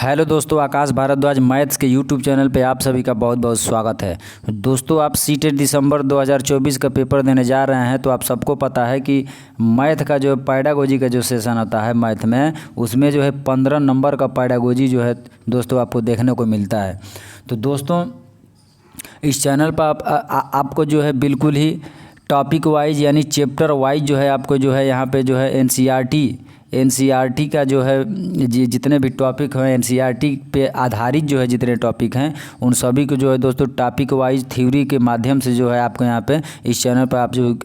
Hello दोस्तों, आकाश Bhardwaj maths के YouTube channel पे आप सभी का बहुत बहुत स्वागत है। दोस्तों, आप सीटेट दिसंबर 2024 का पेपर देने जा रहे हैं तो आप सबको पता है कि मैथ का जो पैडागोजी का जो सेशन होता है मैथ में, उसमें जो है 15 नंबर का पैडागोजी जो है दोस्तों आपको देखने को मिलता है। तो दोस्तों, इस चैनल पर आपको जो है बिल्कुल ही टॉपिक वाइज यानी चैप्टर वाइज जो है आपको जो है यहाँ पे जो है एनसीईआरटी का जो है जितने भी टॉपिक हैं एनसीईआरटी पे आधारित जो है जितने टॉपिक हैं उन सभी को जो है दोस्तों टॉपिक वाइज थ्योरी के माध्यम से जो है आपको यहाँ पे इस चैनल पर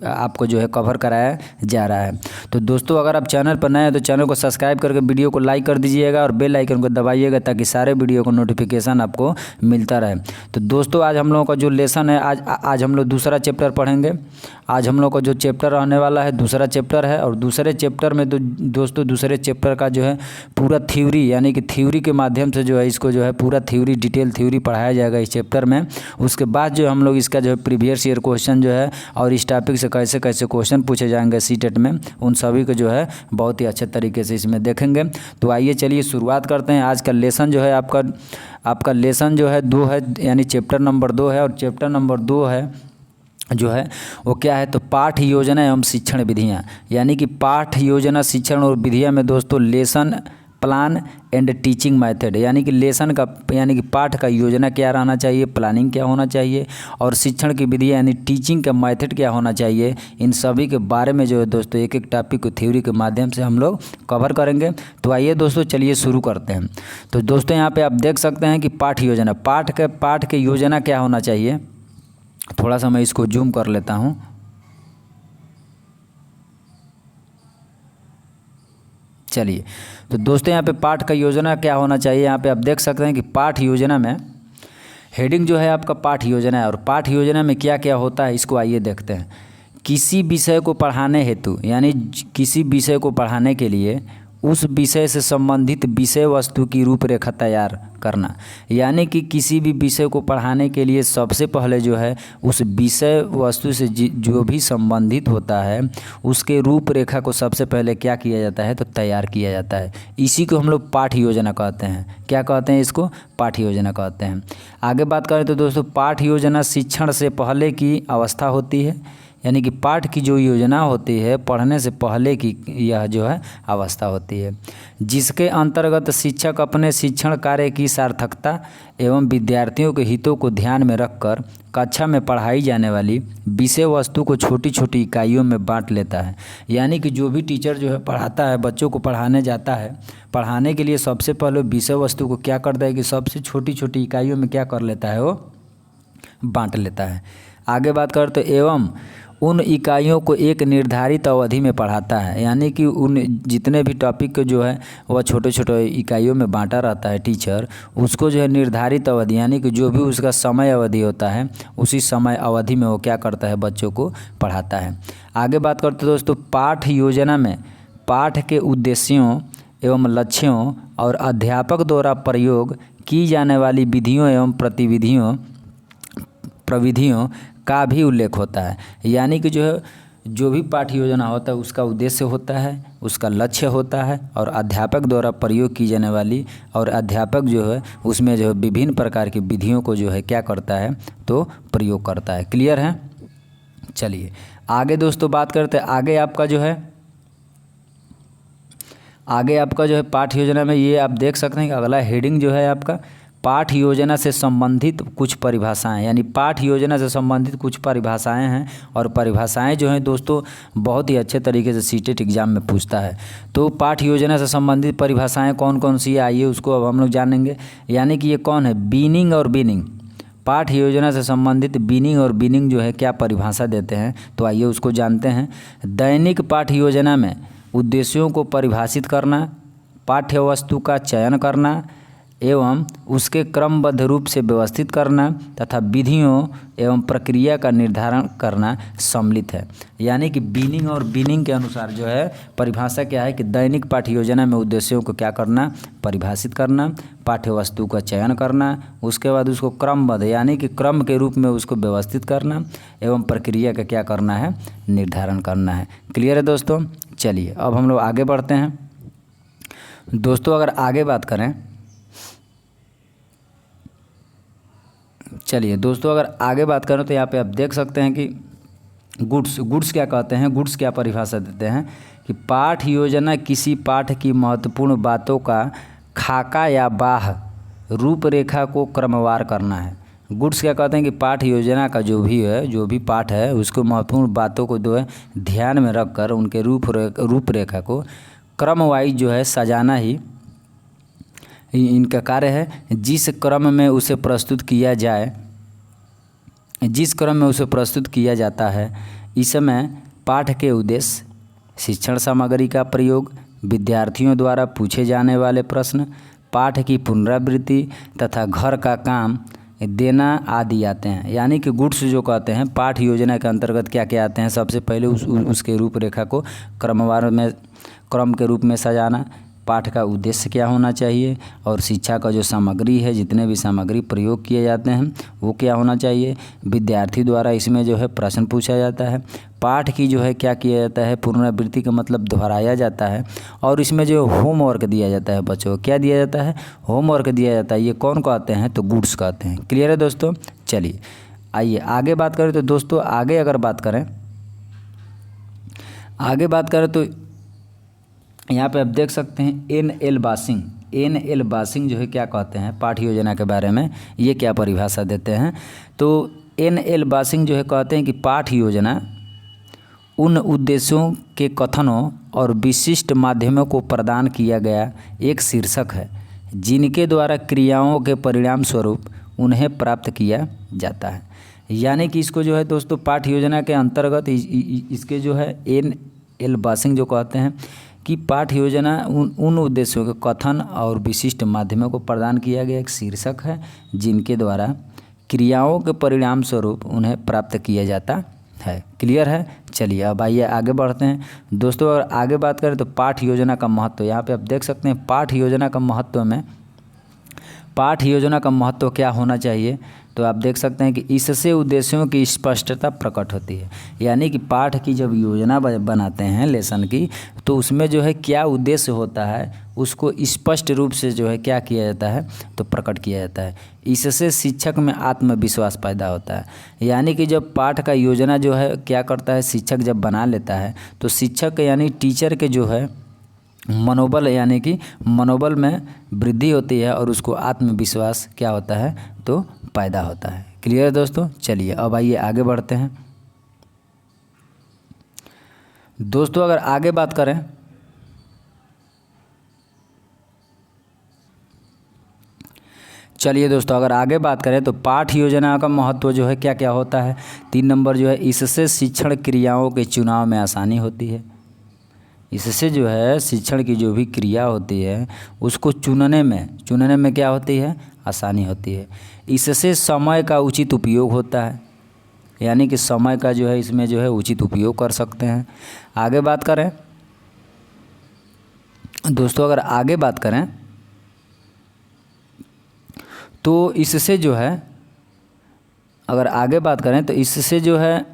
आपको जो है कवर कराया जा रहा है। तो दोस्तों, अगर आप चैनल पर नए हैं तो चैनल को सब्सक्राइब करके वीडियो को लाइक कर दीजिएगा और बेल आइकन को दबाइएगा ताकि सारे वीडियो को नोटिफिकेशन आपको मिलता रहे। तो दोस्तों, आज हम लोगों का जो लेसन है आज हम लोग दूसरा चैप्टर पढ़ेंगे। आज हम लोग का जो चैप्टर रहने वाला है दूसरा चैप्टर है और दूसरे चैप्टर में तो दोस्तों दूसरे चैप्टर का जो है पूरा थ्योरी यानी कि थ्योरी के माध्यम से जो है इसको जो है पूरा थ्योरी डिटेल थ्योरी पढ़ाया जाएगा इस चैप्टर में। उसके बाद जो हम लोग इसका जो है प्रीवियस ईयर क्वेश्चन जो है और इस टॉपिक से कैसे कैसे क्वेश्चन पूछे जाएंगे सीटेट में, उन सभी को जो है बहुत ही अच्छे तरीके से इसमें देखेंगे। तो आइए चलिए शुरुआत करते हैं। आज का लेसन जो है आपका लेसन जो है 2 है यानी चैप्टर नंबर 2 है और चैप्टर नंबर 2 है जो है वो क्या है तो पाठ योजना एवं शिक्षण विधियाँ, यानी कि पाठ योजना शिक्षण और विधियाँ में दोस्तों lesson plan and teaching method, यानी कि लेसन का यानी कि पाठ का योजना क्या रहना चाहिए, प्लानिंग क्या होना चाहिए और शिक्षण की विधि यानी टीचिंग का मेथड क्या होना चाहिए, इन सभी के बारे में जो है दोस्तों एक एक टॉपिक को थ्योरी के माध्यम से हम लोग कवर करेंगे। तो आइए दोस्तों चलिए शुरू करते हैं। तो दोस्तों, यहाँ पर आप देख सकते हैं कि पाठ योजना पाठ के योजना क्या होना चाहिए। थोड़ा सा मैं इसको जूम कर लेता हूँ। चलिए, तो दोस्तों यहाँ पे पाठ का योजना क्या होना चाहिए, यहाँ पे आप देख सकते हैं कि पाठ योजना में हेडिंग जो है आपका पाठ योजना है और पाठ योजना में क्या क्या होता है इसको आइए देखते हैं। किसी विषय को पढ़ाने हेतु यानी किसी विषय को पढ़ाने के लिए उस विषय से संबंधित विषय वस्तु की रूपरेखा तैयार करना, यानी कि किसी भी विषय को पढ़ाने के लिए सबसे पहले जो है उस विषय वस्तु से जो भी संबंधित होता है उसके रूपरेखा को सबसे पहले क्या किया जाता है तो तैयार किया जाता है। इसी को हम लोग पाठ योजना कहते हैं। क्या कहते हैं इसको? पाठ योजना कहते हैं। आगे बात करें तो दोस्तों, पाठ योजना शिक्षण से पहले की अवस्था होती है, यानी कि पाठ की जो योजना होती है पढ़ने से पहले की यह जो है अवस्था होती है, जिसके अंतर्गत शिक्षक अपने शिक्षण कार्य की सार्थकता एवं विद्यार्थियों के हितों को ध्यान में रखकर कक्षा में पढ़ाई जाने वाली विषय वस्तु को छोटी छोटी इकाइयों में बांट लेता है। यानी कि जो भी टीचर जो है पढ़ाता है, बच्चों को पढ़ाने जाता है, पढ़ाने के लिए सबसे पहले विषय वस्तु को क्या करता है कि सबसे छोटी छोटी इकाइयों में क्या कर लेता है, वो बांट लेता है। आगे बात करें तो एवं उन इकाइयों को एक निर्धारित अवधि में पढ़ाता है, यानी कि उन जितने भी टॉपिक को जो है वह छोटे छोटे इकाइयों में बांटा रहता है टीचर, उसको जो है निर्धारित अवधि यानी कि जो भी उसका समय अवधि होता है उसी समय अवधि में वो क्या करता है बच्चों को पढ़ाता है। आगे बात करते दोस्तों, पाठ योजना में पाठ के उद्देश्यों एवं लक्ष्यों और अध्यापक द्वारा प्रयोग की जाने वाली विधियों एवं प्रविधियों का भी उल्लेख होता है। यानी कि जो भी पाठ योजना होता है उसका उद्देश्य होता है, उसका लक्ष्य होता है और अध्यापक द्वारा प्रयोग की जाने वाली और अध्यापक जो है उसमें जो है विभिन्न प्रकार की विधियों को जो है क्या करता है तो प्रयोग करता है। क्लियर है? चलिए आगे दोस्तों बात करते हैं। आगे आपका जो है पाठ योजना में ये आप देख सकते हैं कि अगला हेडिंग जो है आपका पाठ योजना से संबंधित कुछ परिभाषाएं, यानी पाठ योजना से संबंधित कुछ परिभाषाएं हैं और परिभाषाएं जो हैं दोस्तों बहुत ही अच्छे तरीके से सीटेट एग्जाम में पूछता है। तो पाठ योजना से संबंधित परिभाषाएं कौन कौन सी है आइए उसको अब हम लोग जानेंगे। यानी कि ये कौन है, बीनिंग और बीनिंग। पाठ योजना से संबंधित बीनिंग और बीनिंग जो है क्या परिभाषा देते हैं तो आइए उसको जानते हैं। दैनिक पाठ योजना में उद्देश्यों को परिभाषित करना, पाठ्य वस्तु का चयन करना एवं उसके क्रमबद्ध रूप से व्यवस्थित करना तथा विधियों एवं प्रक्रिया का निर्धारण करना सम्मिलित है। यानी कि बीनिंग और बीनिंग के अनुसार जो है परिभाषा क्या है कि दैनिक पाठ्य योजना में उद्देश्यों को क्या करना, परिभाषित करना, पाठ्य वस्तु का चयन करना, उसके बाद उसको क्रमबद्ध यानी कि क्रम के रूप में उसको व्यवस्थित करना एवं प्रक्रिया का क्या करना है, निर्धारण करना है। क्लियर है दोस्तों? चलिए अब हम लोग आगे बढ़ते हैं। दोस्तों अगर आगे बात करें चलिए दोस्तों, अगर आगे बात करें तो यहाँ पे आप देख सकते हैं कि गुड्स क्या कहते हैं, गुड्स क्या परिभाषा देते हैं कि पाठ योजना किसी पाठ की महत्वपूर्ण बातों का खाका या बाह रूपरेखा को क्रमवार करना है। गुड्स क्या कहते हैं कि पाठ योजना का जो भी पाठ है उसको महत्वपूर्ण बातों को जो है ध्यान में रखकर उनके रूपरेखा को क्रम वाइज जो है सजाना ही इनका कार्य है। जिस क्रम में उसे प्रस्तुत किया जाता है, इसमें पाठ के उद्देश्य, शिक्षण सामग्री का प्रयोग, विद्यार्थियों द्वारा पूछे जाने वाले प्रश्न, पाठ की पुनरावृत्ति तथा घर का काम देना आदि आते हैं। यानी कि गुड्स जो कहते हैं पाठ योजना के अंतर्गत क्या क्या आते हैं, सबसे पहले उसके रूपरेखा को क्रम के रूप में सजाना, पाठ का उद्देश्य क्या होना चाहिए और शिक्षा का जो सामग्री है, जितने भी सामग्री प्रयोग किए जाते हैं वो क्या होना चाहिए, विद्यार्थी द्वारा इसमें जो है प्रश्न पूछा जाता है, पाठ की जो है क्या किया जाता है, पुनरावृत्ति का मतलब दोहराया जाता है, और इसमें जो होमवर्क दिया जाता है बच्चों को, क्या दिया जाता है, होमवर्क दिया जाता है। ये कौन कहते हैं, तो गुड्स कहते हैं। क्लियर है दोस्तों। चलिए आइए आगे बात करें तो दोस्तों आगे बात करें तो यहाँ पे आप देख सकते हैं एन एल बासिंग जो है क्या कहते हैं पाठ योजना के बारे में, ये क्या परिभाषा देते हैं। तो एन एल बासिंग जो है कहते हैं कि पाठ योजना उन उद्देश्यों के कथनों और विशिष्ट माध्यमों को प्रदान किया गया एक शीर्षक है जिनके द्वारा क्रियाओं के परिणाम स्वरूप उन्हें प्राप्त किया जाता है। यानी कि इसको जो है दोस्तों पाठ योजना के अंतर्गत इसके जो है एन एल बासिंग जो कहते हैं कि पाठ योजना उन उद्देश्यों के कथन और विशिष्ट माध्यमों को प्रदान किया गया एक शीर्षक है जिनके द्वारा क्रियाओं के परिणाम स्वरूप उन्हें प्राप्त किया जाता है। क्लियर है। चलिए अब आइए आगे बढ़ते हैं दोस्तों। अगर आगे बात करें तो पाठ योजना का महत्व, यहाँ पे आप देख सकते हैं पाठ योजना का महत्व क्या होना चाहिए। तो आप देख सकते हैं कि इससे उद्देश्यों की स्पष्टता प्रकट होती है। यानी कि पाठ की जब योजना बनाते हैं लेसन की, तो उसमें जो है क्या उद्देश्य होता है उसको स्पष्ट रूप से जो है क्या किया जाता है, तो प्रकट किया जाता है। इससे शिक्षक में आत्मविश्वास पैदा होता है। यानी कि जब पाठ का योजना जो है क्या करता है, शिक्षक जब बना लेता है तो शिक्षक यानी टीचर के जो है मनोबल, यानी कि मनोबल में वृद्धि होती है और उसको आत्मविश्वास क्या होता है, तो पैदा होता है। क्लियर है दोस्तों। चलिए अब आइए आगे बढ़ते हैं दोस्तों। अगर आगे बात करें तो पाठ योजना का महत्व जो है क्या क्या होता है। 3 नंबर जो है इससे शिक्षण क्रियाओं के चुनाव में आसानी होती है। इससे जो है शिक्षण की जो भी क्रिया होती है उसको चुनने में क्या होती है, आसानी होती है। इससे समय का उचित उपयोग होता है। यानी कि समय का जो है इसमें जो है उचित उपयोग कर सकते हैं। आगे बात करें दोस्तों, अगर आगे बात करें तो इससे जो है, अगर आगे बात करें तो इससे जो है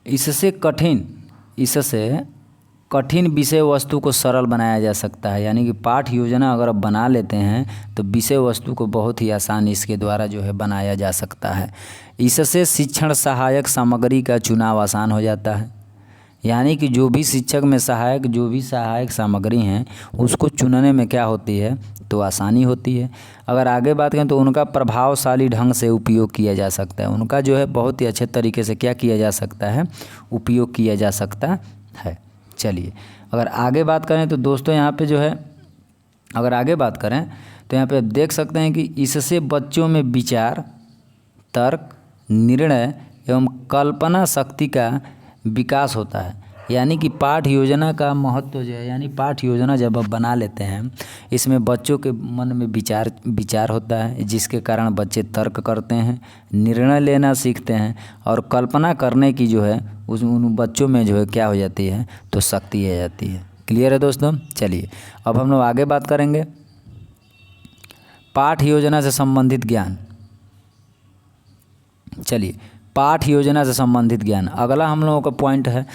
इससे कठिन विषय वस्तु को सरल बनाया जा सकता है। यानी कि पाठ योजना अगर आप बना लेते हैं तो विषय वस्तु को बहुत ही आसानी इसके द्वारा जो है बनाया जा सकता है। इससे शिक्षण सहायक सामग्री का चुनाव आसान हो जाता है। यानी कि जो भी शिक्षक में सहायक सामग्री हैं उसको चुनने में क्या होती है, तो आसानी होती है। अगर आगे बात करें तो उनका प्रभावशाली ढंग से उपयोग किया जा सकता है। उनका जो है बहुत ही अच्छे तरीके से क्या किया जा सकता है, उपयोग किया जा सकता है। चलिए अगर आगे बात करें तो दोस्तों यहाँ पे जो है, अगर आगे बात करें तो यहाँ पे आप देख सकते हैं कि इससे बच्चों में विचार, तर्क, निर्णय एवं कल्पना शक्ति का विकास होता है। यानी कि पाठ योजना का महत्व जो है, यानी पाठ योजना जब आप बना लेते हैं इसमें बच्चों के मन में विचार होता है, जिसके कारण बच्चे तर्क करते हैं, निर्णय लेना सीखते हैं और कल्पना करने की जो है उन बच्चों में जो है क्या हो जाती है, तो शक्ति आ जाती है। क्लियर है दोस्तों। चलिए अब हम लोग आगे बात करेंगे पाठ योजना से संबंधित ज्ञान। पाठ योजना से संबंधित ज्ञान अगला हम लोगों का पॉइंट है।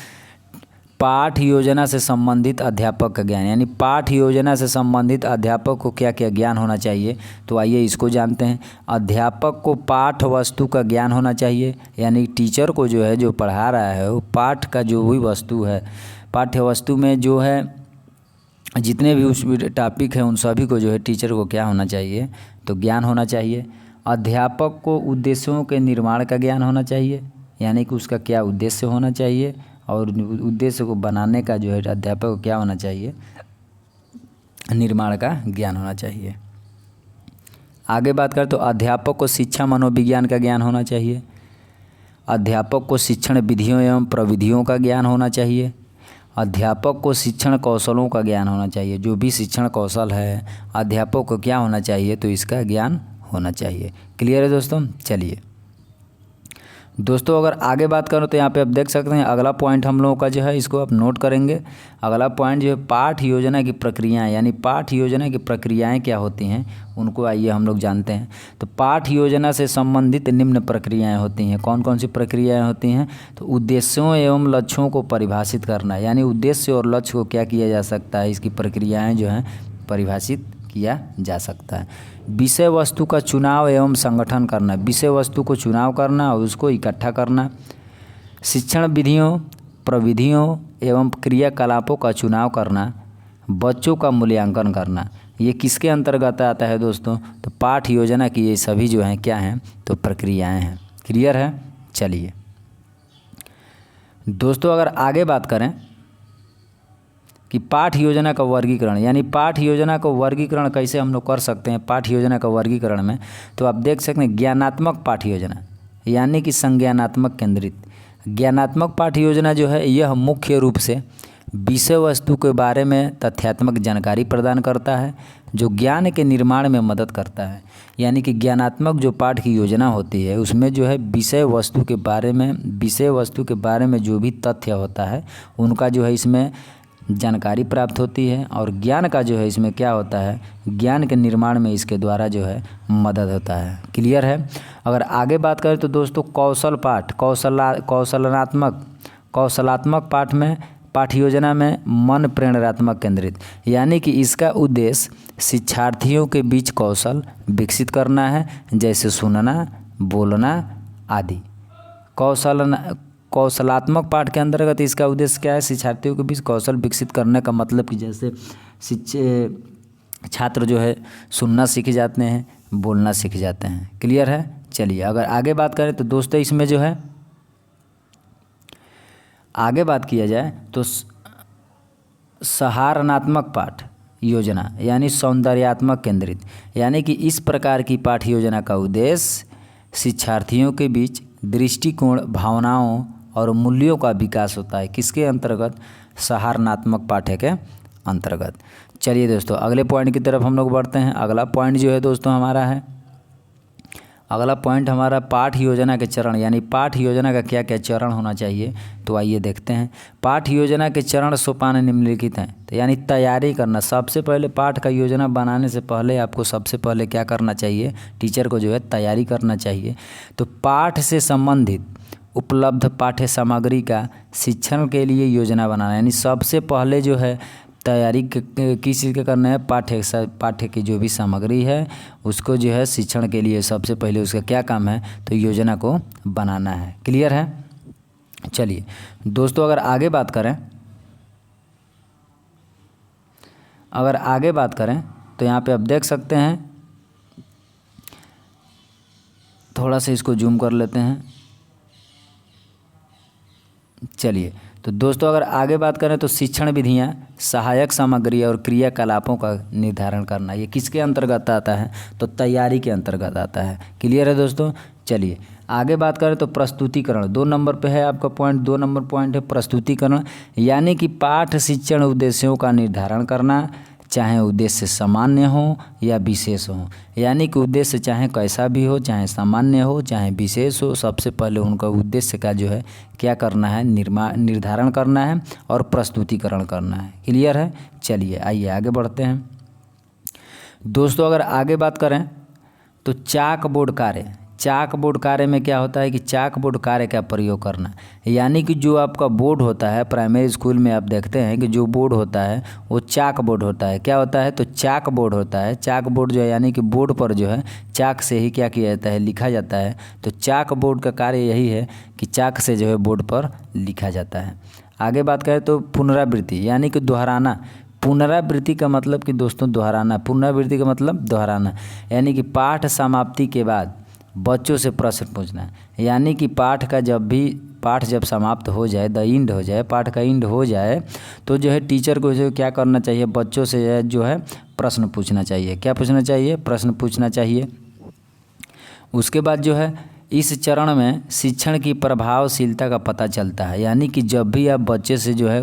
पाठ योजना से संबंधित अध्यापक का ज्ञान, यानी पाठ योजना से संबंधित अध्यापक को क्या क्या ज्ञान होना चाहिए, तो आइए इसको जानते हैं। अध्यापक को पाठ वस्तु का ज्ञान होना चाहिए, यानी टीचर को जो है, जो पढ़ा रहा है वो पाठ का जो भी वस्तु है, पाठ्य वस्तु में जो है जितने भी उस टॉपिक हैं उन सभी को जो है टीचर को क्या होना चाहिए, तो ज्ञान होना चाहिए। अध्यापक को उद्देश्यों के निर्माण का ज्ञान होना चाहिए, यानी कि उसका क्या उद्देश्य होना चाहिए और उद्देश्य को बनाने का जो है अध्यापक को क्या होना चाहिए, निर्माण का ज्ञान होना चाहिए। आगे बात करें तो अध्यापक को शिक्षा मनोविज्ञान का ज्ञान होना चाहिए। अध्यापक को शिक्षण विधियों एवं प्रविधियों का ज्ञान होना चाहिए। अध्यापक को शिक्षण कौशलों का ज्ञान होना चाहिए, जो भी शिक्षण कौशल है अध्यापक को क्या होना चाहिए, तो इसका ज्ञान होना चाहिए। क्लियर है दोस्तों। चलिए दोस्तों, अगर आगे बात करो तो यहाँ पे आप देख सकते हैं अगला पॉइंट हम लोगों का जो है, इसको आप नोट करेंगे। अगला पॉइंट जो है पाठ योजना की प्रक्रियाएं, यानी पाठ योजना की प्रक्रियाएं क्या होती हैं उनको आइए हम लोग जानते हैं। तो पाठ योजना से संबंधित निम्न प्रक्रियाएं होती हैं। कौन कौन सी प्रक्रियाएं होती हैं, तो उद्देश्यों एवं लक्ष्यों को परिभाषित करना, यानी उद्देश्य और लक्ष्य को क्या किया जा सकता है, इसकी प्रक्रियाएँ जो हैं परिभाषित किया जा सकता है। विषय वस्तु का चुनाव एवं संगठन करना, विषय वस्तु को चुनाव करना और उसको इकट्ठा करना। शिक्षण विधियों, प्रविधियों एवं क्रियाकलापों का चुनाव करना। बच्चों का मूल्यांकन करना, ये किसके अंतर्गत आता है दोस्तों, तो पाठ योजना की ये सभी जो हैं क्या हैं, तो प्रक्रियाएं हैं। क्लियर है। चलिए दोस्तों, अगर आगे बात करें कि पाठ योजना का वर्गीकरण, यानी पाठ योजना का वर्गीकरण कैसे हम लोग कर सकते हैं पाठ योजना का वर्गीकरण में, तो आप देख सकते हैं ज्ञानात्मक पाठ योजना, यानी कि संज्ञानात्मक केंद्रित। ज्ञानात्मक पाठ योजना जो है यह मुख्य रूप से विषय वस्तु के बारे में तथ्यात्मक जानकारी प्रदान करता है, जो ज्ञान के निर्माण में मदद करता है। यानी कि ज्ञानात्मक जो पाठ की योजना होती है उसमें जो है विषय वस्तु के बारे में जो भी तथ्य होता है उनका जो है इसमें जानकारी प्राप्त होती है, और ज्ञान का जो है इसमें क्या होता है, ज्ञान के निर्माण में इसके द्वारा जो है मदद होता है। क्लियर है। अगर आगे बात करें तो दोस्तों कौशल पाठ, कौशलात्मक पाठ में, पाठ योजना में मन प्रेरणात्मक केंद्रित, यानी कि इसका उद्देश्य शिक्षार्थियों के बीच कौशल विकसित करना है, जैसे सुनना, बोलना आदि। कौशलात्मक पाठ के अंतर्गत इसका उद्देश्य क्या है, शिक्षार्थियों के बीच कौशल विकसित करने का मतलब कि जैसे छात्र जो है सुनना सीख जाते हैं, बोलना सीख जाते हैं। क्लियर है। चलिए अगर आगे बात करें तो दोस्तों इसमें जो है आगे बात किया जाए तो सहारणात्मक पाठ योजना, यानी सौंदर्यात्मक केंद्रित, यानी कि इस प्रकार की पाठ योजना का उद्देश्य शिक्षार्थियों के बीच दृष्टिकोण, भावनाओं और मूल्यों का विकास होता है। किसके अंतर्गत, सहारणात्मक पाठ्य के अंतर्गत। चलिए दोस्तों अगले पॉइंट की तरफ हम लोग बढ़ते हैं। अगला पॉइंट जो है दोस्तों हमारा पाठ योजना के चरण, यानी पाठ योजना का क्या क्या चरण होना चाहिए, तो आइए देखते हैं। पाठ योजना के चरण सोपान निम्नलिखित हैं। तो यानी तैयारी करना, सबसे पहले पाठ का योजना बनाने से पहले आपको सबसे पहले क्या करना चाहिए, टीचर को जो है तैयारी करना चाहिए। तो पाठ से संबंधित उपलब्ध पाठ्य सामग्री का शिक्षण के लिए योजना बनाना, यानी सबसे पहले जो है तैयारी किस चीज़ का करना है, पाठ्य की जो भी सामग्री है उसको जो है शिक्षण के लिए सबसे पहले उसका क्या काम है, तो योजना को बनाना है। क्लियर है। चलिए दोस्तों अगर आगे बात करें तो यहाँ पे आप देख सकते हैं, थोड़ा सा इसको जूम कर लेते हैं। चलिए तो दोस्तों अगर आगे बात करें तो शिक्षण विधियाँ, सहायक सामग्री और क्रियाकलापों का निर्धारण करना, ये किसके अंतर्गत आता है, तो तैयारी के अंतर्गत आता है। क्लियर है दोस्तों। चलिए आगे बात करें तो प्रस्तुतिकरण, 2 नंबर पे है आपका पॉइंट, 2 नंबर पॉइंट है प्रस्तुतिकरण, यानी कि पाठ शिक्षण उद्देश्यों का निर्धारण करना, चाहे उद्देश्य सामान्य हो या विशेष हो, यानी कि उद्देश्य चाहे कैसा भी हो, चाहे सामान्य हो चाहे विशेष हो, सबसे पहले उनका उद्देश्य का जो है क्या करना है, निर्धारण करना है और प्रस्तुतिकरण करना है। क्लियर है। चलिए आइए आगे बढ़ते हैं दोस्तों। अगर आगे बात करें तो चाक बोर्ड कार्य, चाक बोर्ड कार्य में क्या होता है कि चाक बोर्ड कार्य का प्रयोग करना, यानी कि जो आपका बोर्ड होता है प्राइमरी स्कूल में आप देखते हैं कि जो बोर्ड होता है वो चाक बोर्ड होता है। क्या होता है? तो चाक बोर्ड होता है। चाक बोर्ड जो है यानी कि बोर्ड पर जो है चाक से ही क्या किया जाता है, लिखा जाता है। तो चाक बोर्ड का कार्य यही है कि चाक से जो है बोर्ड पर लिखा जाता है। आगे बात करें तो पुनरावृत्ति यानी कि दोहराना। पुनरावृत्ति का मतलब कि दोस्तों दोहराना, पुनरावृत्ति का मतलब दोहराना, यानी कि पाठ समाप्ति के बाद बच्चों से प्रश्न पूछना। यानी कि पाठ जब समाप्त हो जाए, द एंड हो जाए, पाठ का एंड हो जाए, तो जो है टीचर को जो क्या करना चाहिए, बच्चों से जो है प्रश्न पूछना चाहिए। क्या पूछना चाहिए? प्रश्न पूछना चाहिए। उसके बाद जो है इस चरण में शिक्षण की प्रभावशीलता का पता चलता है। यानी कि जब भी आप बच्चे से जो है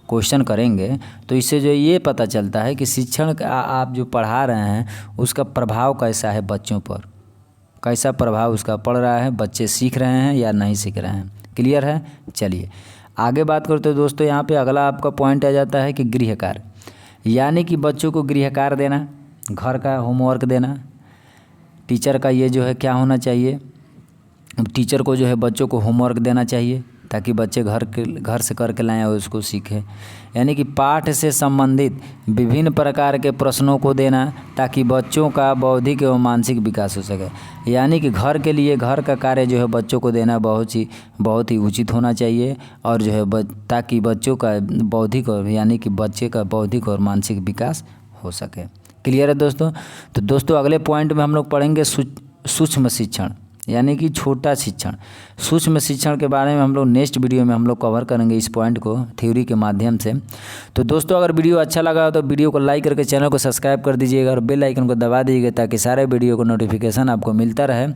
क्वेश्चन करेंगे तो इससे जो ये पता चलता है कि शिक्षण का आप जो पढ़ा रहे हैं उसका प्रभाव कैसा है, बच्चों पर कैसा प्रभाव उसका पड़ रहा है, बच्चे सीख रहे हैं या नहीं सीख रहे हैं। क्लियर है? चलिए आगे बात करते हैं दोस्तों। यहाँ पे अगला आपका पॉइंट आ जाता है कि गृह कार्य, यानी कि बच्चों को गृह कार्य देना, घर का होमवर्क देना। टीचर का ये जो है क्या होना चाहिए, टीचर को जो है बच्चों को होमवर्क देना चाहिए ताकि बच्चे घर से करके लाएं और उसको सीखें। यानी कि पाठ से संबंधित विभिन्न प्रकार के प्रश्नों को देना ताकि बच्चों का बौद्धिक एवं मानसिक विकास हो सके। यानी कि घर के लिए घर का कार्य जो है बच्चों को देना बहुत ही उचित होना चाहिए और जो है ताकि बच्चों का बौद्धिक और यानी कि बच्चे का बौद्धिक और मानसिक विकास हो सके। क्लियर है दोस्तों? तो दोस्तों अगले पॉइंट में हम लोग पढ़ेंगे सूक्ष्म शिक्षण, यानी कि छोटा शिक्षण। सूक्ष्म शिक्षण के बारे में हम लोग नेक्स्ट वीडियो में हम लोग कवर करेंगे इस पॉइंट को थ्योरी के माध्यम से। तो दोस्तों अगर वीडियो अच्छा लगा तो वीडियो को लाइक करके चैनल को सब्सक्राइब कर दीजिएगा और बेल आइकन को दबा दीजिएगा ताकि सारे वीडियो को नोटिफिकेशन आपको मिलता रहे।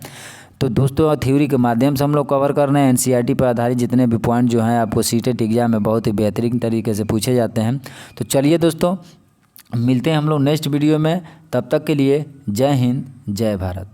तो दोस्तों थ्योरी के माध्यम से हम लोग कवर कर रहे हैं एनसीईआरटी पर आधारित जितने भी पॉइंट जो हैं आपको सीटेट एग्जाम में बहुत ही बेहतरीन तरीके से पूछे जाते हैं। तो चलिए दोस्तों मिलते हैं हम लोग नेक्स्ट वीडियो में, तब तक के लिए जय हिंद जय भारत।